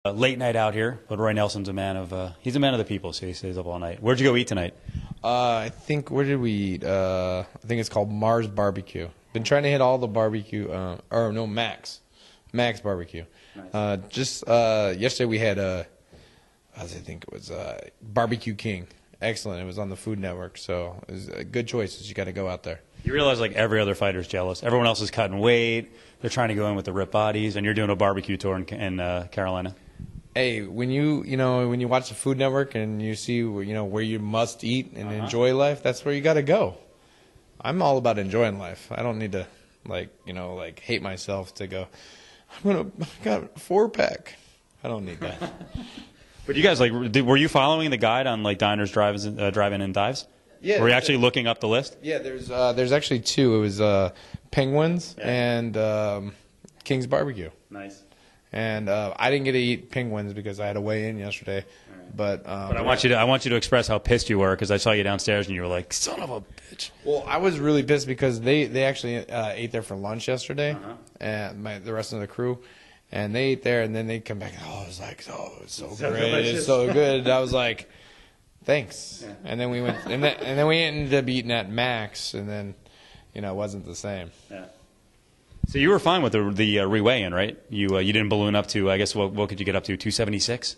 Late night out here, but Roy Nelson's a man of he's a man of the people, so he stays up all night. Where'd you go eat tonight? I think where did we eat? I think it's called Mars Barbecue. Been trying to hit all the barbecue, or no, Max Barbecue. Nice. Just yesterday we had I think it was Barbecue King. Excellent. It was on the Food Network, so it was a good choices. You got to go out there. You realize like every other fighter's jealous. Everyone else is cutting weight. They're trying to go in with the ripped bodies, and you're doing a barbecue tour in Carolina. Hey, when you watch the Food Network and you see where you must eat and enjoy life, that's where you got to go. I'm all about enjoying life. I don't need to hate myself to go. I got a 4-pack. I don't need that. But you guys were you following the guide on like diners, drive-in, and dives? Yeah. Were you actually looking up the list? Yeah, there's actually two. It was Penguins and King's Barbecue. Nice. And I didn't get to eat Penguins because I had to weigh in yesterday. Right. But I want you to express how pissed you were because I saw you downstairs and you were like, son of a bitch. Well, I was really pissed because they actually ate there for lunch yesterday, and the rest of the crew, and they ate there and then they come back. Oh, it's so great, delicious. It's so good. And I was like, thanks. Yeah. And then we went, and then we ended up eating at Max, and then it wasn't the same. Yeah. So you were fine with the reweigh-in, right? You didn't balloon up to, I guess, what could you get up to, 276?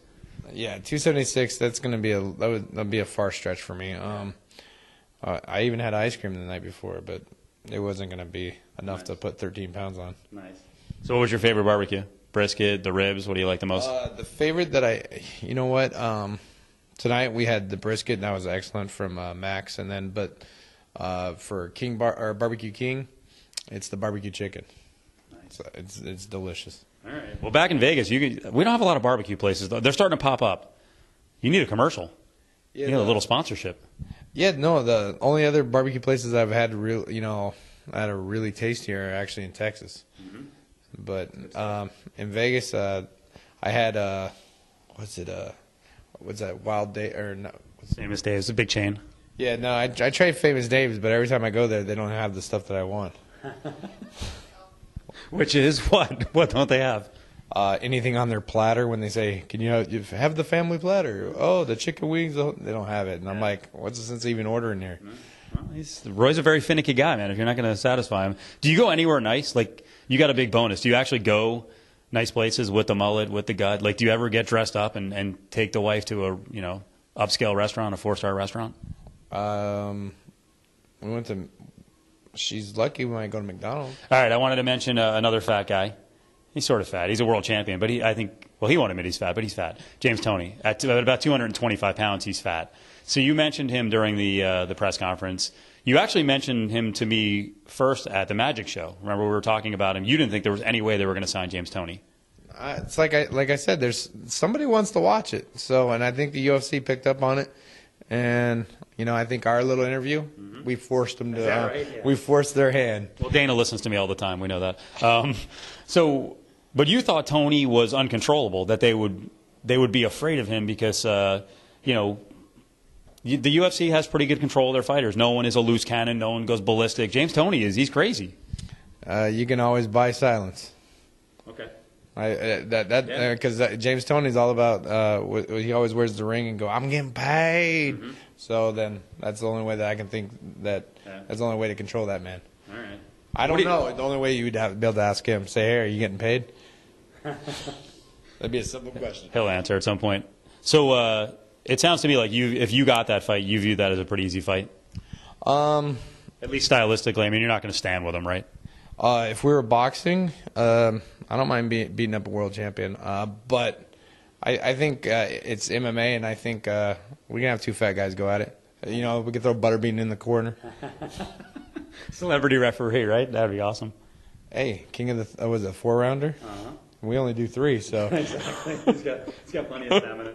Yeah, 276. That's gonna be that'd be a far stretch for me. I even had ice cream the night before, but it wasn't gonna be enough to put 13 pounds on. Nice. So what was your favorite barbecue? Brisket, the ribs? What do you like the most? The favorite that tonight we had the brisket, and that was excellent from Max, and then for Barbecue King, it's the barbecue chicken. Nice. It's delicious. All right. Well, back in Vegas, we don't have a lot of barbecue places. They're starting to pop up. You need a commercial. Yeah, you need a little sponsorship. Yeah, no. The only other barbecue places I've had really tasty are actually in Texas. Mm-hmm. But in Vegas, I had what's that Wild Day or no? Famous Dave's, a big chain. Yeah, no, I tried Famous Dave's, but every time I go there, they don't have the stuff that I want. Which is what? What don't they have? Anything on their platter when they say, "Can you have the family platter?" Oh, the chicken wings. They don't have it, and I'm like, "What's the sense of even ordering here?" Well, Roy's a very finicky guy, man. If you're not going to satisfy him, do you go anywhere nice? Like, you got a big bonus. Do you actually go nice places with the mullet, with the gut? Like, do you ever get dressed up and take the wife to a upscale restaurant, a 4-star restaurant? We went to. She's lucky when I go to McDonald's. All right, I wanted to mention another fat guy. He's sort of fat. He's a world champion, but he won't admit he's fat, but he's fat. James Toney. At about 225 pounds, he's fat. So you mentioned him during the press conference. You actually mentioned him to me first at the Magic Show. Remember, we were talking about him. You didn't think there was any way they were going to sign James Toney. It's like I said, there's somebody wants to watch it. So, and I think the UFC picked up on it. And I think our little interview, we forced them to. Right? Yeah. We forced their hand. Well, Dana listens to me all the time. We know that. But you thought Toney was uncontrollable. That they would be afraid of him because the UFC has pretty good control of their fighters. No one is a loose cannon. No one goes ballistic. James Toney he's crazy. You can always buy silence. Okay. Because James Toney's all about he always wears the ring and go, I'm getting paid. Mm-hmm. So then that's the only way that I can think that's the only way to control that man. All right. I don't know. The only way you would be able to ask him, say, hey, are you getting paid? That'd be a simple question. He'll answer at some point. So it sounds to me like if you got that fight, you view that as a pretty easy fight. At least stylistically. I mean, you're not going to stand with him, right? If we were boxing, I don't mind beating up a world champion. But I think it's MMA, and I think we can have two fat guys go at it. We could throw Butterbean in the corner. Celebrity referee, right? That'd be awesome. Hey, king of the was it 4-rounder? Uh-huh. We only do 3, so exactly. He's got plenty of stamina.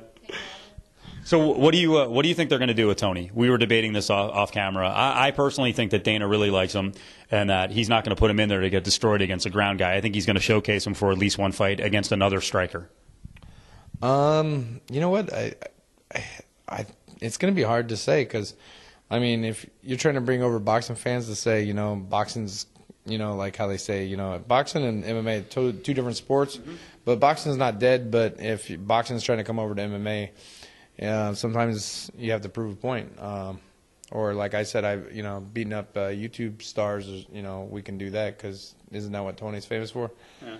So what do you think they're going to do with Toney? We were debating this off camera. I personally think that Dana really likes him and that he's not going to put him in there to get destroyed against a ground guy. I think he's going to showcase him for at least one fight against another striker. You know what? It's going to be hard to say because, I mean, if you're trying to bring over boxing fans to say, boxing's, like how they say, boxing and MMA, two different sports. Mm-hmm. But boxing's not dead. But if boxing's trying to come over to MMA, sometimes you have to prove a point. Or like I said, I've beating up YouTube stars. We can do that because isn't that what Tony's famous for? Yeah.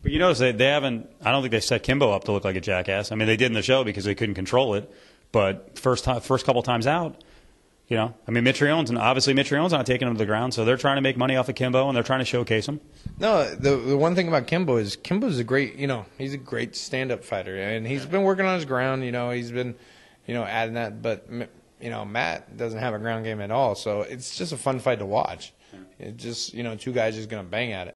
But you notice they haven't. I don't think they set Kimbo up to look like a jackass. I mean, they did in the show because they couldn't control it. But first couple times out, I mean, Mitch Rion's not taking him to the ground, so they're trying to make money off of Kimbo and they're trying to showcase him. No, the one thing about Kimbo is Kimbo's a great, he's a great stand-up fighter, and he's been working on his ground. He's been, adding that, but Matt doesn't have a ground game at all, so it's just a fun fight to watch. It's just two guys just gonna bang at it.